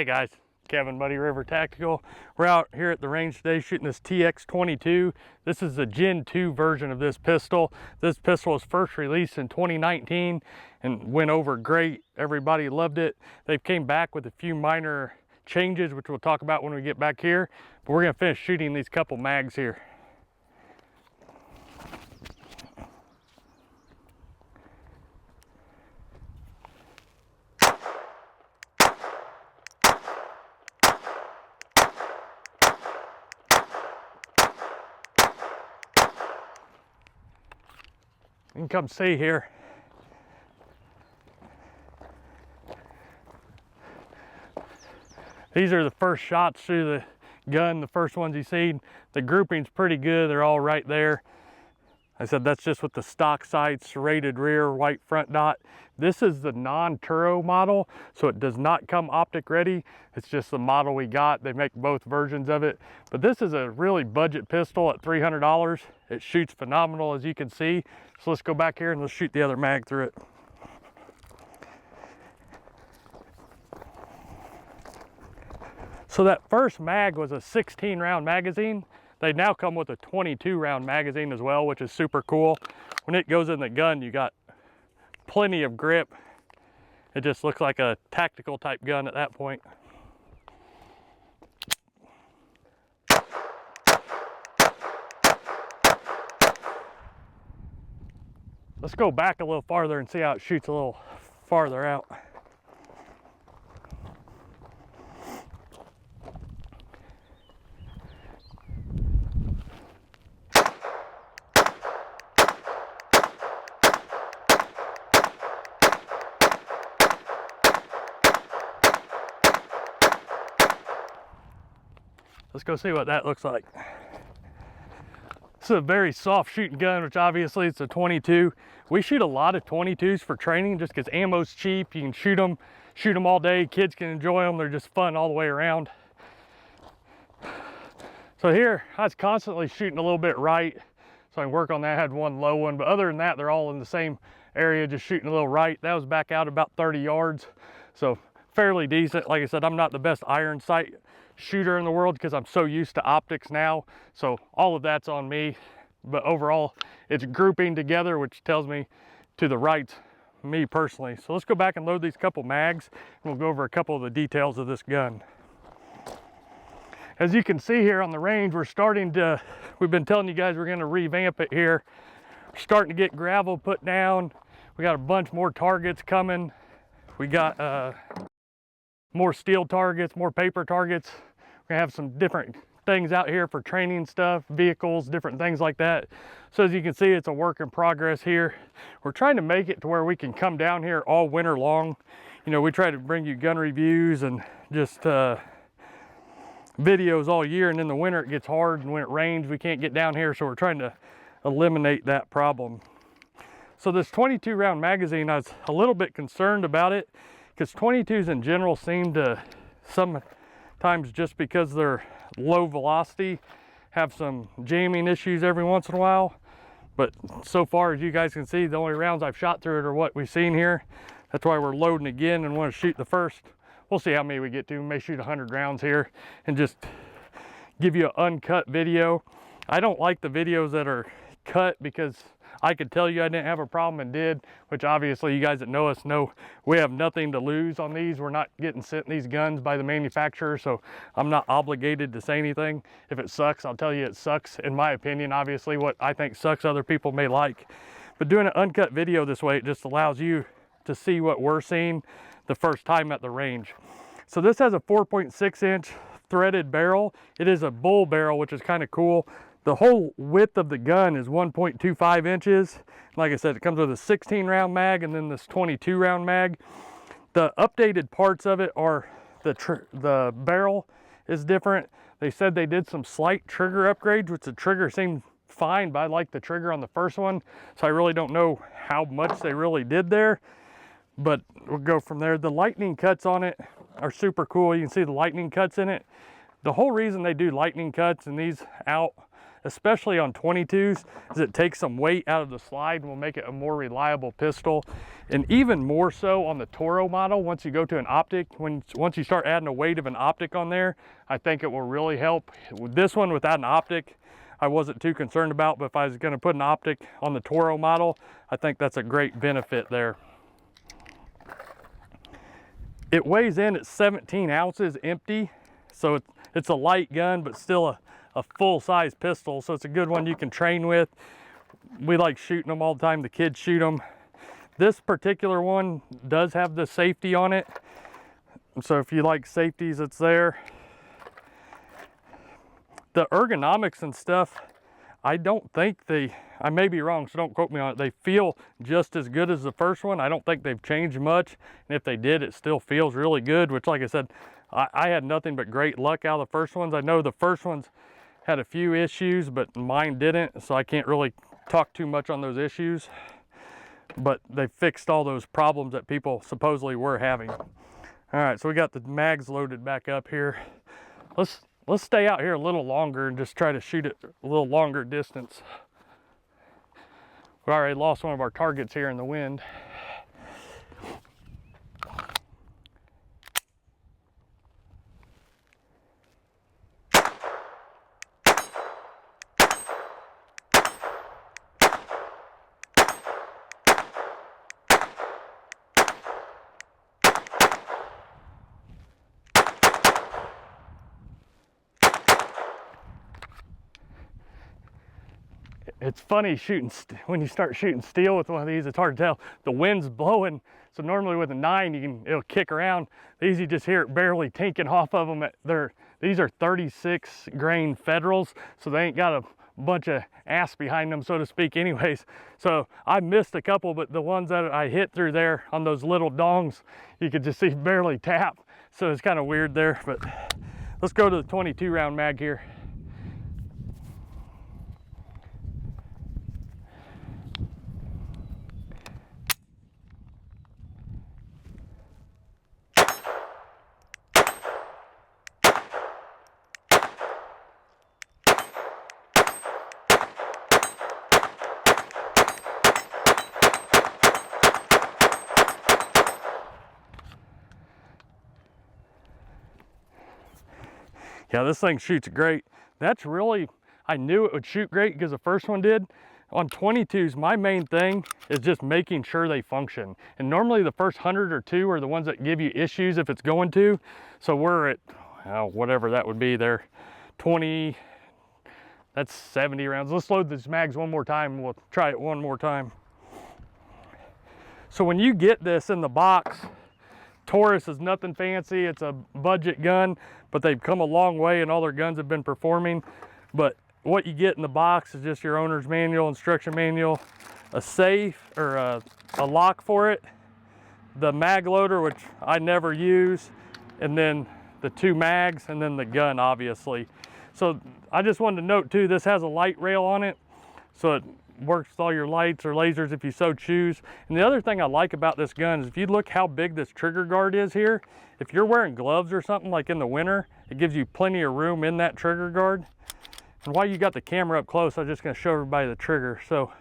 Hey guys, Kevin, Muddy River Tactical. We're out here at the range today shooting this TX22. This is the Gen 2 version of this pistol. This pistol was first released in 2019 and went over great. Everybody loved it. They've came back with a few minor changes, which we'll talk about when we get back here. But we're gonna finish shooting these couple mags here. You can come see here. These are the first shots through the gun, the first ones you see. The grouping's pretty good, they're all right there. I said that's just with the stock sights, serrated rear, white front dot. This is the non-Turo model, so it does not come optic ready. It's just the model we got. They make both versions of it. But this is a really budget pistol at $300. It shoots phenomenal, as you can see. So let's go back here and let's shoot the other mag through it. So that first mag was a 16 round magazine. They now come with a 22 round magazine as well, which is super cool. When it goes in the gun, you got plenty of grip. It just looks like a tactical type gun at that point. Let's go back a little farther and see how it shoots a little farther out. Let's go see what that looks like. This is a very soft shooting gun, which obviously it's a 22. We shoot a lot of 22s for training just because ammo's cheap. You can shoot them all day. Kids can enjoy them. They're just fun all the way around. So here, I was constantly shooting a little bit right, so I can work on that. I had one low one, but other than that, they're all in the same area, just shooting a little right. That was back out about 30 yards, so fairly decent. Like I said, I'm not the best iron sight shooter in the world because I'm so used to optics now, so all of that's on me. But overall, it's grouping together, which tells me to the right, me personally. So let's go back and load these couple mags and we'll go over a couple of the details of this gun. As you can see here on the range, we've been telling you guys we're going to revamp it here. We're starting to get gravel put down. We got a bunch more targets coming. We got more steel targets, more paper targets. We're gonna have some different things out here for training stuff, vehicles, different things like that. So as you can see, it's a work in progress here. We're trying to make it to where we can come down here all winter long. You know, we try to bring you gun reviews and just videos all year, and in the winter it gets hard, and when it rains we can't get down here, so we're trying to eliminate that problem. So this 22 round magazine, I was a little bit concerned about it because 22s in general seem to sometimes, just because they're low velocity, have some jamming issues every once in a while. But so far, as you guys can see, the only rounds I've shot through it are what we've seen here. That's why we're loading again and want to shoot the first. We'll see how many we get to. We may shoot 100 rounds here and just give you an uncut video. I don't like the videos that are cut because I could tell you I didn't have a problem and did, which obviously you guys that know us know we have nothing to lose on these. We're not getting sent these guns by the manufacturer, so I'm not obligated to say anything. If it sucks, I'll tell you it sucks, in my opinion. Obviously what I think sucks, other people may like. But doing an uncut video this way, it just allows you to see what we're seeing the first time at the range. So this has a 4.6 inch threaded barrel. It is a bull barrel, which is kind of cool. The whole width of the gun is 1.25 inches. Like I said, it comes with a 16 round mag and then this 22 round mag. The updated parts of it are the barrel is different. They said they did some slight trigger upgrades, which the trigger seemed fine, but I like the trigger on the first one. So I really don't know how much they really did there, but we'll go from there. The lightning cuts on it are super cool. You can see the lightning cuts in it. The whole reason they do lightning cuts and these out especially on 22s, is it takes some weight out of the slide and will make it a more reliable pistol. And even more so on the Toro model, once you go to an optic, once you start adding a weight of an optic on there, I think it will really help. With this one without an optic, I wasn't too concerned about, but if I was gonna put an optic on the Toro model, I think that's a great benefit there. It weighs in at 17 ounces empty, so it's a light gun, but still a full-size pistol, so it's a good one you can train with. We like shooting them all the time. The kids shoot them. This particular one does have the safety on it, so if you like safeties, it's there. The ergonomics and stuff, I don't think I may be wrong, so don't quote me on it. They feel just as good as the first one. I don't think they've changed much, and if they did, it still feels really good, which, like I said, I had nothing but great luck out of the first ones. I know the first ones had a few issues, but mine didn't, so I can't really talk too much on those issues. But they fixed all those problems that people supposedly were having. All right, so we got the mags loaded back up here. Let's stay out here a little longer and just try to shoot it a little longer distance. We already lost one of our targets here in the wind. It's funny shooting, when you start shooting steel with one of these, it's hard to tell. The wind's blowing, so normally with a 9, it'll kick around. These, you just hear it barely tinking off of them. These are 36 grain Federals, so they ain't got a bunch of ass behind them, so to speak, anyways. So I missed a couple, but the ones that I hit through there on those little dongs, you could just see barely tap. So it's kind of weird there, but let's go to the 22 round mag here. Yeah, this thing shoots great. That's really, I knew it would shoot great because the first one did. On 22s, my main thing is just making sure they function. And normally the first 100 or 2 are the ones that give you issues if it's going to. So we're at, whatever that would be there, 20, that's 70 rounds. Let's load these mags one more time and we'll try it one more time. So when you get this in the box, Taurus is nothing fancy. It's a budget gun, but they've come a long way and all their guns have been performing. But what you get in the box is just your owner's manual, instruction manual, a safe or a lock for it, the mag loader, which I never use, and then the 2 mags, and then the gun, obviously. So I just wanted to note too, this has a light rail on it, so it works with all your lights or lasers if you so choose. And the other thing I like about this gun is if you look how big this trigger guard is here, if you're wearing gloves or something like in the winter, it gives you plenty of room in that trigger guard. And while you got the camera up close, I'm just going to show everybody the trigger. So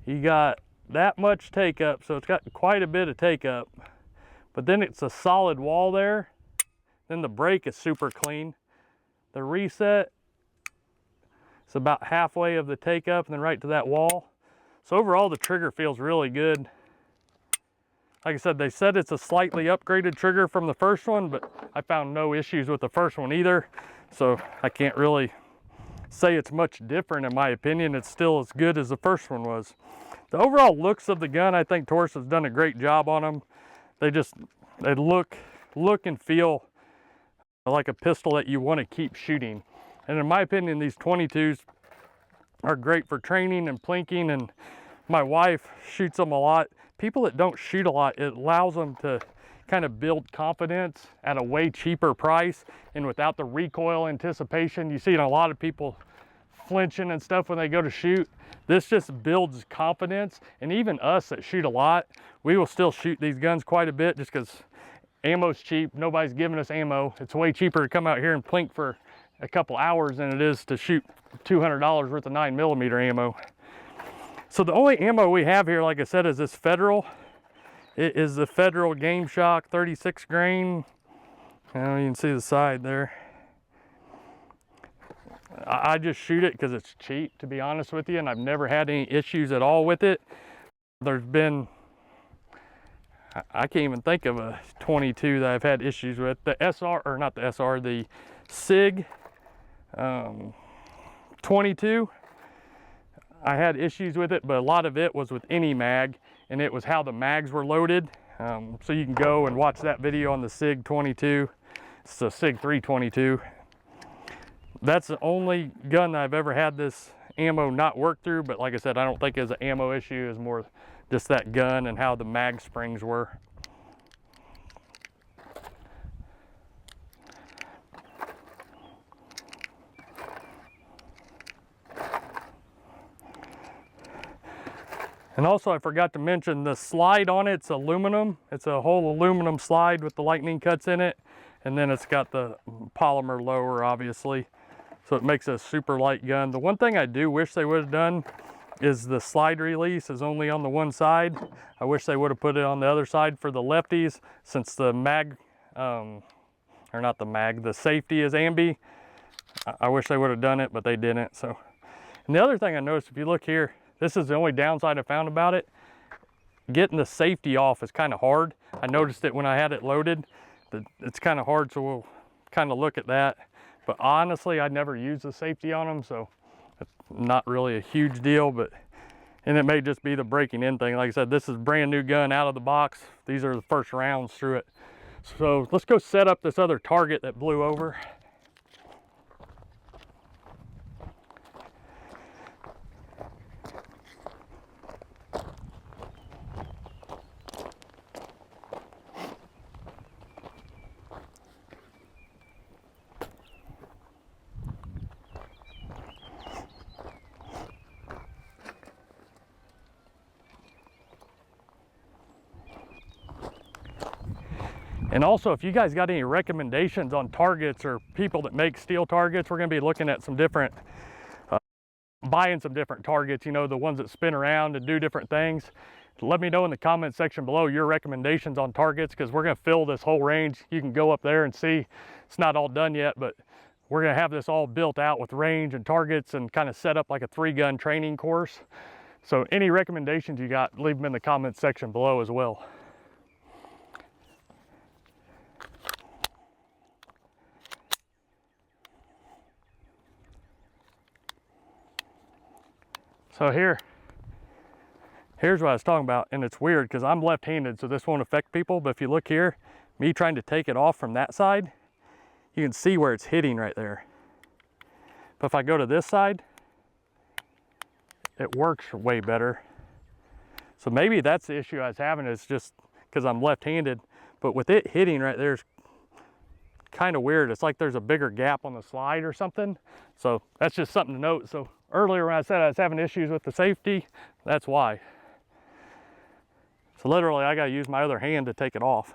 you got that much take up, so it's got quite a bit of take up, but then it's a solid wall there. Then the brake is super clean. The reset, it's about halfway of the take up and then right to that wall. So overall the trigger feels really good. Like I said, they said it's a slightly upgraded trigger from the first one, but I found no issues with the first one either. So I can't really say it's much different in my opinion. It's still as good as the first one was. The overall looks of the gun, I think Taurus has done a great job on them. They look and feel like a pistol that you want to keep shooting. And in my opinion, these 22s are great for training and plinking, and my wife shoots them a lot. People that don't shoot a lot, it allows them to kind of build confidence at a way cheaper price and without the recoil anticipation. You see a lot of people flinching and stuff when they go to shoot. This just builds confidence, and even us that shoot a lot, we will still shoot these guns quite a bit just because ammo's cheap. Nobody's giving us ammo. It's way cheaper to come out here and plink for a couple hours than it is to shoot $200 worth of 9mm ammo. So the only ammo we have here, like I said, is this Federal. It is the Federal Game Shock 36 grain. You can see the side there. I just shoot it because it's cheap, to be honest with you, and I've never had any issues at all with it. There's been, I can't even think of a 22 that I've had issues with. The SR, or not the SR, the SIG 22, I had issues with it, but a lot of it was with any mag, and it was how the mags were loaded. So you can go and watch that video on the SIG 22. It's the SIG 322. That's the only gun that I've ever had this ammo not work through, but like I said, I don't think it's an ammo issue. It's more just that gun and how the mag springs were. And also I forgot to mention the slide on it's aluminum. It's a whole aluminum slide with the lightning cuts in it. And then it's got the polymer lower, obviously. So it makes a super light gun. The one thing I do wish they would have done is the slide release is only on the one side. I wish they would have put it on the other side for the lefties, since the mag, or not the mag, the safety is ambi. I wish they would have done it, but they didn't. So, and the other thing I noticed, if you look here, this is the only downside I found about it. Getting the safety off is kind of hard. I noticed it when I had it loaded. It's kind of hard, so we'll kind of look at that. But honestly, I never used the safety on them, so it's not really a huge deal. And it may just be the breaking in thing. Like I said, this is a brand new gun out of the box. These are the first rounds through it. So let's go set up this other target that blew over. And also, if you guys got any recommendations on targets or people that make steel targets, we're gonna be looking at some different, buying some different targets, you know, the ones that spin around and do different things. Let me know in the comment section below your recommendations on targets, because we're gonna fill this whole range. You can go up there and see, it's not all done yet, but we're gonna have this all built out with range and targets and kind of set up like a 3-gun training course. So any recommendations you got, leave them in the comment section below as well. So here's what I was talking about, and it's weird because I'm left-handed, so this won't affect people, but if you look here, me trying to take it off from that side, you can see where it's hitting right there. But if I go to this side, it works way better. So maybe that's the issue I was having, is just because I'm left-handed, but with it hitting right there, it's kind of weird. It's like there's a bigger gap on the slide or something. So that's just something to note. So earlier when I said I was having issues with the safety, that's why. So literally I gotta use my other hand to take it off.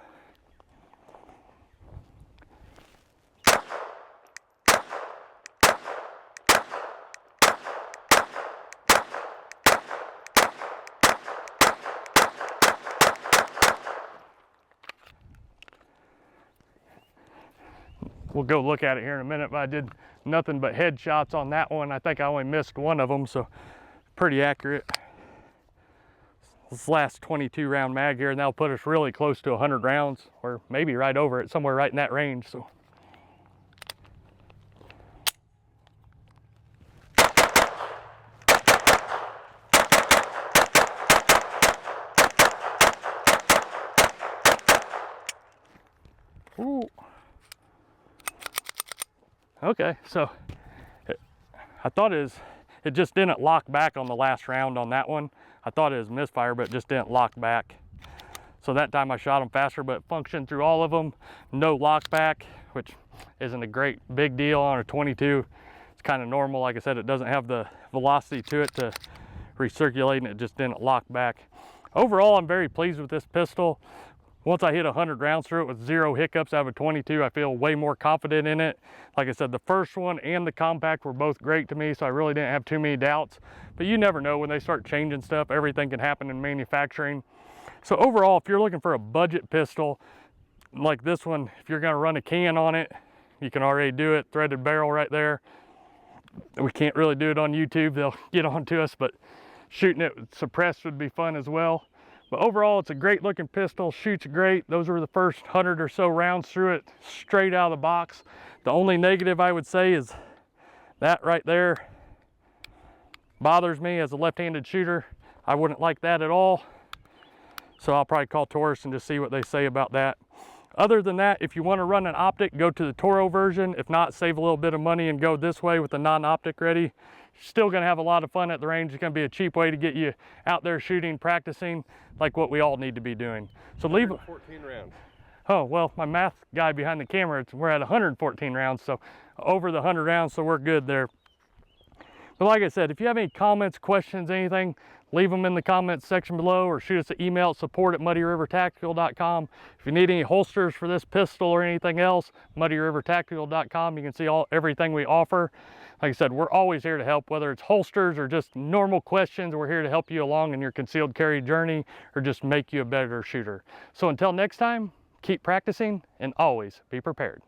We'll go look at it here in a minute, but I did nothing but headshots on that one. I think I only missed one of them, so pretty accurate. This last 22 round mag here, and that'll put us really close to 100 rounds, or maybe right over it, somewhere right in that range. So. Ooh. Okay, so I thought it just didn't lock back on the last round on that one. I thought it was misfire, but it just didn't lock back. So that time I shot them faster, but it functioned through all of them. No lock back, which isn't a great big deal on a 22. It's kind of normal. Like I said, it doesn't have the velocity to it to recirculate, and it just didn't lock back. Overall, I'm very pleased with this pistol. Once I hit 100 rounds through it with 0 hiccups out of a 22, I feel way more confident in it. Like I said, the first one and the compact were both great to me, so I really didn't have too many doubts. But you never know, when they start changing stuff, everything can happen in manufacturing. So overall, if you're looking for a budget pistol like this one, if you're gonna run a can on it, you can already do it, threaded barrel right there. We can't really do it on YouTube, they'll get on to us, but shooting it suppressed would be fun as well. But overall, it's a great looking pistol, shoots great. Those were the first 100 or so rounds through it, straight out of the box. The only negative I would say is that right there bothers me as a left-handed shooter. I wouldn't like that at all. So I'll probably call Taurus and just see what they say about that. Other than that, if you want to run an optic, go to the Toro version. If not, save a little bit of money and go this way with the non-optic ready. You're still going to have a lot of fun at the range. It's going to be a cheap way to get you out there shooting, practicing, like what we all need to be doing. So leave 14 rounds. Oh, well, my math guy behind the camera, we're at 114 rounds, so over the 100 rounds, so we're good there. But like I said, if you have any comments, questions, anything, leave them in the comments section below or shoot us an email at support@muddyrivertactical.com. If you need any holsters for this pistol or anything else, muddyrivertactical.com. You can see everything we offer. Like I said, we're always here to help, whether it's holsters or just normal questions. We're here to help you along in your concealed carry journey or just make you a better shooter. So until next time, keep practicing and always be prepared.